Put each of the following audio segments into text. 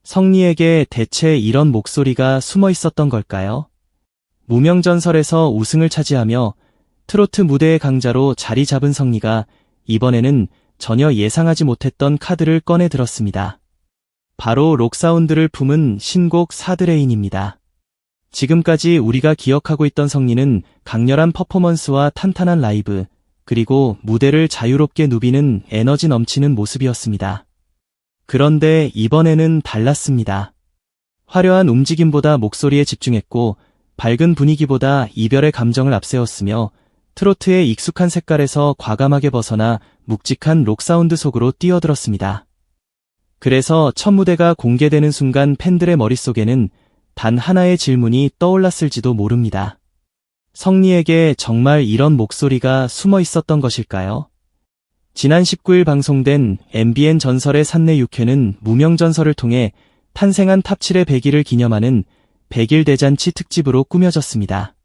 성리에게 대체 이런 목소리가 숨어 있었던 걸까요? 무명전설에서 우승을 차지하며 트로트 무대의 강자로 자리 잡은 성리가 이번에는 전혀 예상하지 못했던 카드를 꺼내 들었습니다. 바로 록사운드를 품은 신곡 사드레인입니다. 지금까지 우리가 기억하고 있던 성리는 강렬한 퍼포먼스와 탄탄한 라이브, 그리고 무대를 자유롭게 누비는 에너지 넘치는 모습이었습니다. 그런데 이번에는 달랐습니다. 화려한 움직임보다 목소리에 집중했고 밝은 분위기보다 이별의 감정을 앞세웠으며 트로트의 익숙한 색깔에서 과감하게 벗어나 묵직한 록 사운드 속으로 뛰어들었습니다. 그래서 첫 무대가 공개되는 순간 팬들의 머릿속에는 단 하나의 질문이 떠올랐을지도 모릅니다. 성리에게 정말 이런 목소리가 숨어 있었던 것일까요? 지난 19일 방송된 MBN 전설의 산내 6회는 무명전설을 통해 탄생한 탑7의 100일을 기념하는 100일 대잔치 특집으로 꾸며졌습니다.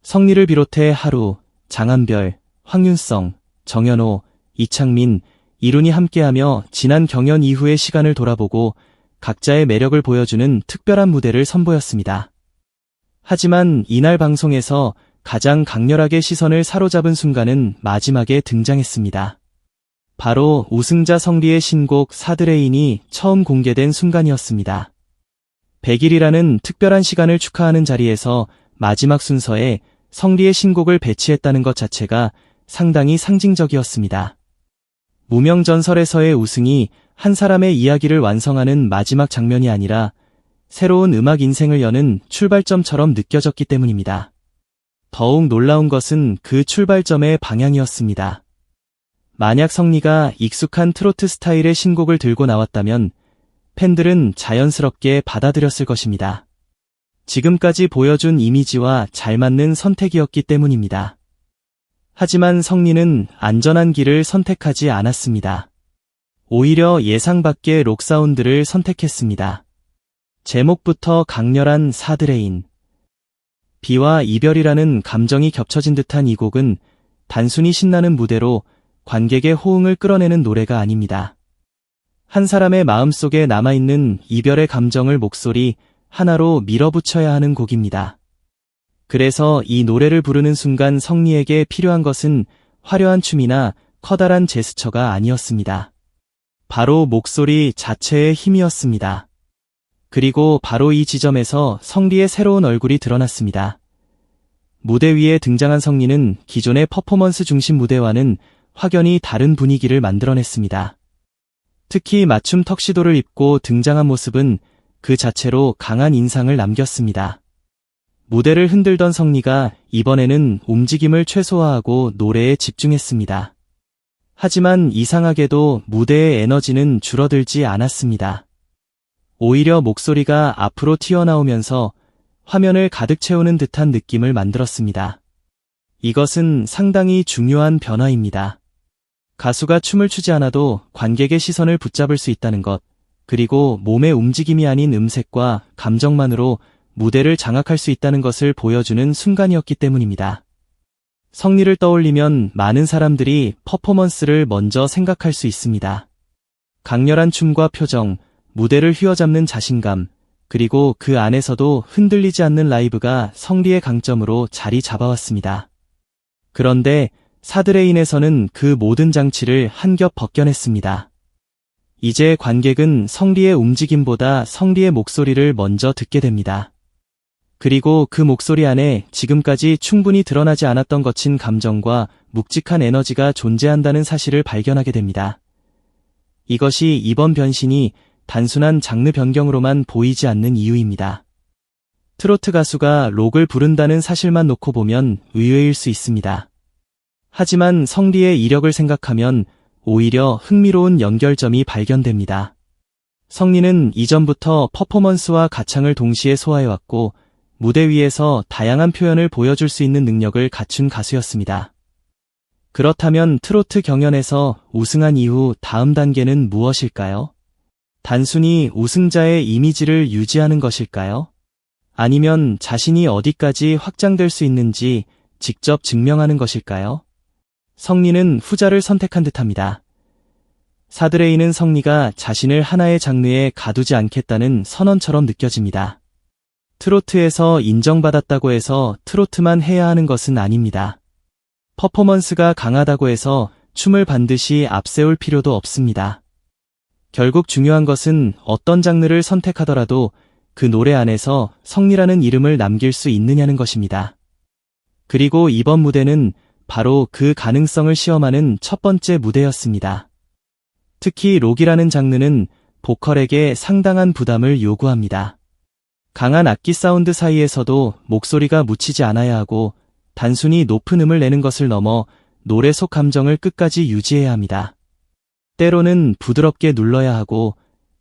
성리를 비롯해 하루, 장한별, 황윤성, 정연호, 이창민, 이룬이 함께하며 지난 경연 이후의 시간을 돌아보고 각자의 매력을 보여주는 특별한 무대를 선보였습니다. 하지만 이날 방송에서 가장 강렬하게 시선을 사로잡은 순간은 마지막에 등장했습니다. 바로 우승자 성리의 신곡 사드레인이 처음 공개된 순간이었습니다. 100일이라는 특별한 시간을 축하하는 자리에서 마지막 순서에 성리의 신곡을 배치했다는 것 자체가 상당히 상징적이었습니다. 무명전설에서의 우승이 한 사람의 이야기를 완성하는 마지막 장면이 아니라 새로운 음악 인생을 여는 출발점처럼 느껴졌기 때문입니다. 더욱 놀라운 것은 그 출발점의 방향이었습니다. 만약 성리가 익숙한 트로트 스타일의 신곡을 들고 나왔다면 팬들은 자연스럽게 받아들였을 것입니다. 지금까지 보여준 이미지와 잘 맞는 선택이었기 때문입니다. 하지만 성리는 안전한 길을 선택하지 않았습니다. 오히려 예상 밖의 록 사운드를 선택했습니다. 제목부터 강렬한 사드레인. 비와 이별이라는 감정이 겹쳐진 듯한 이 곡은 단순히 신나는 무대로 관객의 호응을 끌어내는 노래가 아닙니다. 한 사람의 마음속에 남아있는 이별의 감정을 목소리 하나로 밀어붙여야 하는 곡입니다. 그래서 이 노래를 부르는 순간 성리에게 필요한 것은 화려한 춤이나 커다란 제스처가 아니었습니다. 바로 목소리 자체의 힘이었습니다. 그리고 바로 이 지점에서 성리의 새로운 얼굴이 드러났습니다. 무대 위에 등장한 성리는 기존의 퍼포먼스 중심 무대와는 확연히 다른 분위기를 만들어냈습니다. 특히 맞춤 턱시도를 입고 등장한 모습은 그 자체로 강한 인상을 남겼습니다. 무대를 흔들던 성리가 이번에는 움직임을 최소화하고 노래에 집중했습니다. 하지만 이상하게도 무대의 에너지는 줄어들지 않았습니다. 오히려 목소리가 앞으로 튀어나오면서 화면을 가득 채우는 듯한 느낌을 만들었습니다. 이것은 상당히 중요한 변화입니다. 가수가 춤을 추지 않아도 관객의 시선을 붙잡을 수 있다는 것, 그리고 몸의 움직임이 아닌 음색과 감정만으로 무대를 장악할 수 있다는 것을 보여주는 순간이었기 때문입니다. 성리를 떠올리면 많은 사람들이 퍼포먼스를 먼저 생각할 수 있습니다. 강렬한 춤과 표정, 무대를 휘어잡는 자신감, 그리고 그 안에서도 흔들리지 않는 라이브가 성리의 강점으로 자리 잡아왔습니다. 그런데 사드레인에서는 그 모든 장치를 한 겹 벗겨냈습니다. 이제 관객은 성리의 움직임보다 성리의 목소리를 먼저 듣게 됩니다. 그리고 그 목소리 안에 지금까지 충분히 드러나지 않았던 거친 감정과 묵직한 에너지가 존재한다는 사실을 발견하게 됩니다. 이것이 이번 변신이 단순한 장르 변경으로만 보이지 않는 이유입니다. 트로트 가수가 록을 부른다는 사실만 놓고 보면 의외일 수 있습니다. 하지만 성리의 이력을 생각하면 오히려 흥미로운 연결점이 발견됩니다. 성리는 이전부터 퍼포먼스와 가창을 동시에 소화해왔고 무대 위에서 다양한 표현을 보여줄 수 있는 능력을 갖춘 가수였습니다. 그렇다면 트로트 경연에서 우승한 이후 다음 단계는 무엇일까요? 단순히 우승자의 이미지를 유지하는 것일까요? 아니면 자신이 어디까지 확장될 수 있는지 직접 증명하는 것일까요? 성리는 후자를 선택한 듯합니다. 사드레인은 성리가 자신을 하나의 장르에 가두지 않겠다는 선언처럼 느껴집니다. 트로트에서 인정받았다고 해서 트로트만 해야 하는 것은 아닙니다. 퍼포먼스가 강하다고 해서 춤을 반드시 앞세울 필요도 없습니다. 결국 중요한 것은 어떤 장르를 선택하더라도 그 노래 안에서 성리라는 이름을 남길 수 있느냐는 것입니다. 그리고 이번 무대는 바로 그 가능성을 시험하는 첫 번째 무대였습니다. 특히 록이라는 장르는 보컬에게 상당한 부담을 요구합니다. 강한 악기 사운드 사이에서도 목소리가 묻히지 않아야 하고 단순히 높은 음을 내는 것을 넘어 노래 속 감정을 끝까지 유지해야 합니다. 때로는 부드럽게 눌러야 하고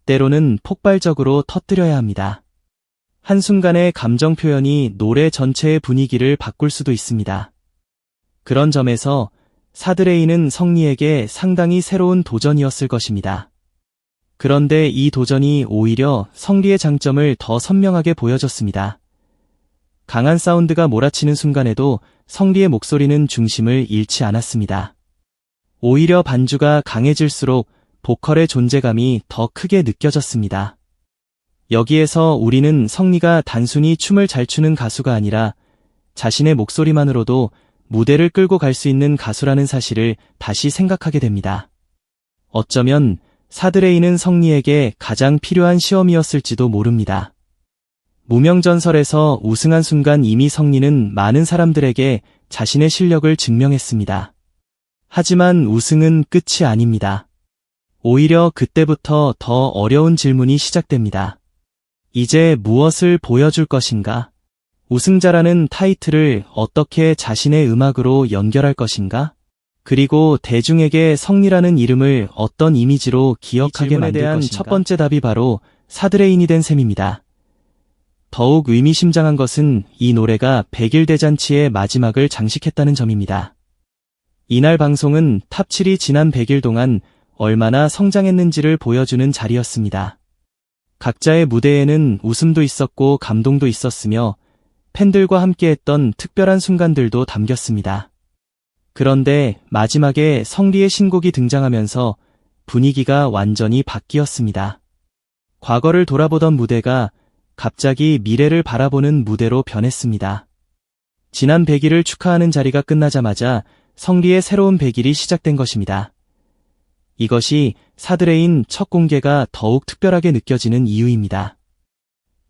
때로는 폭발적으로 터뜨려야 합니다. 한순간의 감정 표현이 노래 전체의 분위기를 바꿀 수도 있습니다. 그런 점에서 사드레인은 성리에게 상당히 새로운 도전이었을 것입니다. 그런데 이 도전이 오히려 성리의 장점을 더 선명하게 보여줬습니다. 강한 사운드가 몰아치는 순간에도 성리의 목소리는 중심을 잃지 않았습니다. 오히려 반주가 강해질수록 보컬의 존재감이 더 크게 느껴졌습니다. 여기에서 우리는 성리가 단순히 춤을 잘 추는 가수가 아니라 자신의 목소리만으로도 무대를 끌고 갈 수 있는 가수라는 사실을 다시 생각하게 됩니다. 어쩌면 사드레인은 성리에게 가장 필요한 시험이었을지도 모릅니다. 무명전설에서 우승한 순간 이미 성리는 많은 사람들에게 자신의 실력을 증명했습니다. 하지만 우승은 끝이 아닙니다. 오히려 그때부터 더 어려운 질문이 시작됩니다. 이제 무엇을 보여줄 것인가? 우승자라는 타이틀을 어떻게 자신의 음악으로 연결할 것인가? 그리고 대중에게 성리라는 이름을 어떤 이미지로 기억하게 만들 것인가? 첫 번째 답이 바로 사드레인이 된 셈입니다. 더욱 의미심장한 것은 이 노래가 100일 대잔치의 마지막을 장식했다는 점입니다. 이날 방송은 탑7이 지난 100일 동안 얼마나 성장했는지를 보여주는 자리였습니다. 각자의 무대에는 웃음도 있었고 감동도 있었으며 팬들과 함께했던 특별한 순간들도 담겼습니다. 그런데 마지막에 성리의 신곡이 등장하면서 분위기가 완전히 바뀌었습니다. 과거를 돌아보던 무대가 갑자기 미래를 바라보는 무대로 변했습니다. 지난 100일을 축하하는 자리가 끝나자마자 성리의 새로운 100일이 시작된 것입니다. 이것이 사드레인 첫 공개가 더욱 특별하게 느껴지는 이유입니다.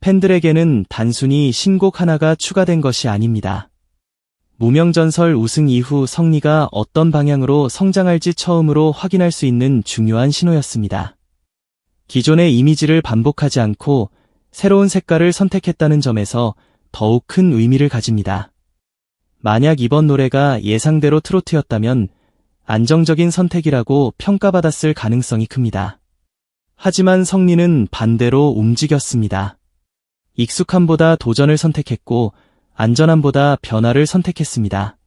팬들에게는 단순히 신곡 하나가 추가된 것이 아닙니다. 무명전설 우승 이후 성리가 어떤 방향으로 성장할지 처음으로 확인할 수 있는 중요한 신호였습니다. 기존의 이미지를 반복하지 않고 새로운 색깔을 선택했다는 점에서 더욱 큰 의미를 가집니다. 만약 이번 노래가 예상대로 트로트였다면 안정적인 선택이라고 평가받았을 가능성이 큽니다. 하지만 성리는 반대로 움직였습니다. 익숙함보다 도전을 선택했고 안전함보다 변화를 선택했습니다.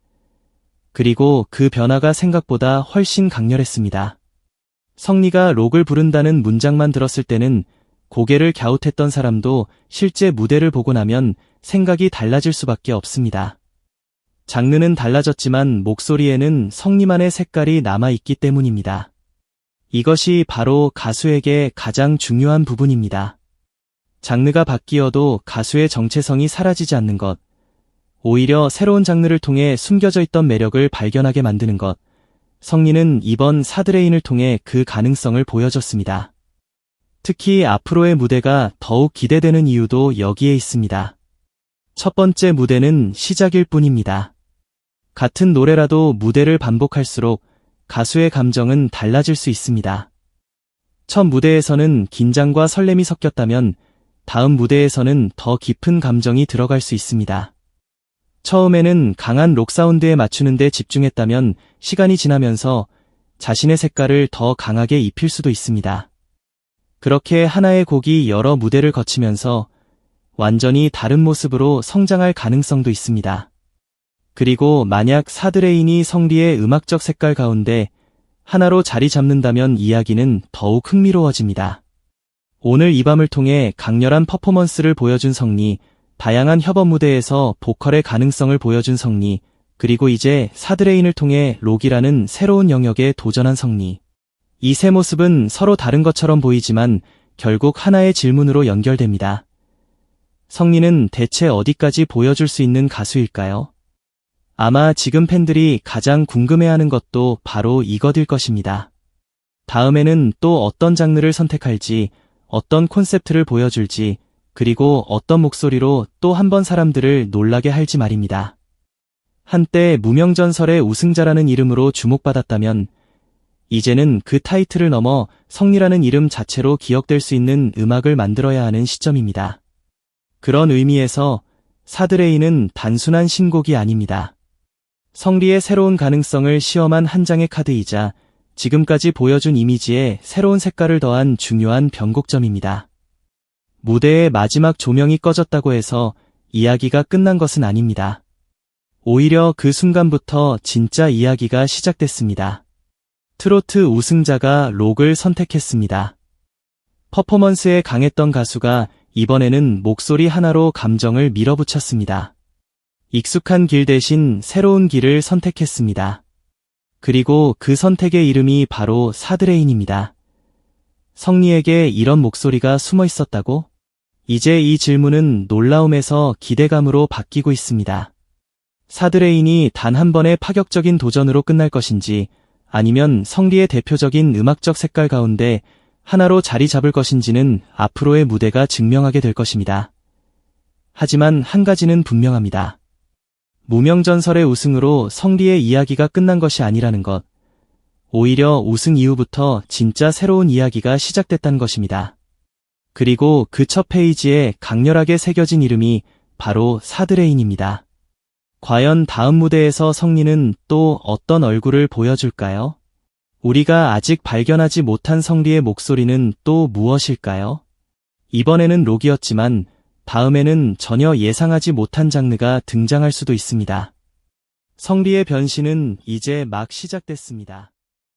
그리고 그 변화가 생각보다 훨씬 강렬했습니다. 성리가 록을 부른다는 문장만 들었을 때는 고개를 갸웃했던 사람도 실제 무대를 보고 나면 생각이 달라질 수밖에 없습니다. 장르는 달라졌지만 목소리에는 성리만의 색깔이 남아있기 때문입니다. 이것이 바로 가수에게 가장 중요한 부분입니다. 장르가 바뀌어도 가수의 정체성이 사라지지 않는 것, 오히려 새로운 장르를 통해 숨겨져 있던 매력을 발견하게 만드는 것, 성리는 이번 사드레인을 통해 그 가능성을 보여줬습니다. 특히 앞으로의 무대가 더욱 기대되는 이유도 여기에 있습니다. 첫 번째 무대는 시작일 뿐입니다. 같은 노래라도 무대를 반복할수록 가수의 감정은 달라질 수 있습니다. 첫 무대에서는 긴장과 설렘이 섞였다면 다음 무대에서는 더 깊은 감정이 들어갈 수 있습니다. 처음에는 강한 록 사운드에 맞추는 데 집중했다면 시간이 지나면서 자신의 색깔을 더 강하게 입힐 수도 있습니다. 그렇게 하나의 곡이 여러 무대를 거치면서 완전히 다른 모습으로 성장할 가능성도 있습니다. 그리고 만약 사드레인이 성리의 음악적 색깔 가운데 하나로 자리 잡는다면 이야기는 더욱 흥미로워집니다. 오늘 이 밤을 통해 강렬한 퍼포먼스를 보여준 성리, 다양한 협업 무대에서 보컬의 가능성을 보여준 성리, 그리고 이제 사드레인을 통해 록이라는 새로운 영역에 도전한 성리. 이 세 모습은 서로 다른 것처럼 보이지만 결국 하나의 질문으로 연결됩니다. 성리는 대체 어디까지 보여줄 수 있는 가수일까요? 아마 지금 팬들이 가장 궁금해하는 것도 바로 이것일 것입니다. 다음에는 또 어떤 장르를 선택할지, 어떤 콘셉트를 보여줄지, 그리고 어떤 목소리로 또 한 번 사람들을 놀라게 할지 말입니다. 한때 무명전설의 우승자라는 이름으로 주목받았다면 이제는 그 타이틀을 넘어 성리라는 이름 자체로 기억될 수 있는 음악을 만들어야 하는 시점입니다. 그런 의미에서 사드레인은 단순한 신곡이 아닙니다. 성리의 새로운 가능성을 시험한 한 장의 카드이자 지금까지 보여준 이미지에 새로운 색깔을 더한 중요한 변곡점입니다. 무대의 마지막 조명이 꺼졌다고 해서 이야기가 끝난 것은 아닙니다. 오히려 그 순간부터 진짜 이야기가 시작됐습니다. 트로트 우승자가 록을 선택했습니다. 퍼포먼스에 강했던 가수가 이번에는 목소리 하나로 감정을 밀어붙였습니다. 익숙한 길 대신 새로운 길을 선택했습니다. 그리고 그 선택의 이름이 바로 사드레인입니다. 성리에게 이런 목소리가 숨어 있었다고? 이제 이 질문은 놀라움에서 기대감으로 바뀌고 있습니다. 사드레인이 단 한 번의 파격적인 도전으로 끝날 것인지 아니면 성리의 대표적인 음악적 색깔 가운데 하나로 자리 잡을 것인지는 앞으로의 무대가 증명하게 될 것입니다. 하지만 한 가지는 분명합니다. 무명전설의 우승으로 성리의 이야기가 끝난 것이 아니라는 것. 오히려 우승 이후부터 진짜 새로운 이야기가 시작됐다는 것입니다. 그리고 그 첫 페이지에 강렬하게 새겨진 이름이 바로 사드레인입니다. 과연 다음 무대에서 성리는 또 어떤 얼굴을 보여줄까요? 우리가 아직 발견하지 못한 성리의 목소리는 또 무엇일까요? 이번에는 록이었지만 다음에는 전혀 예상하지 못한 장르가 등장할 수도 있습니다. 성리의 변신은 이제 막 시작됐습니다.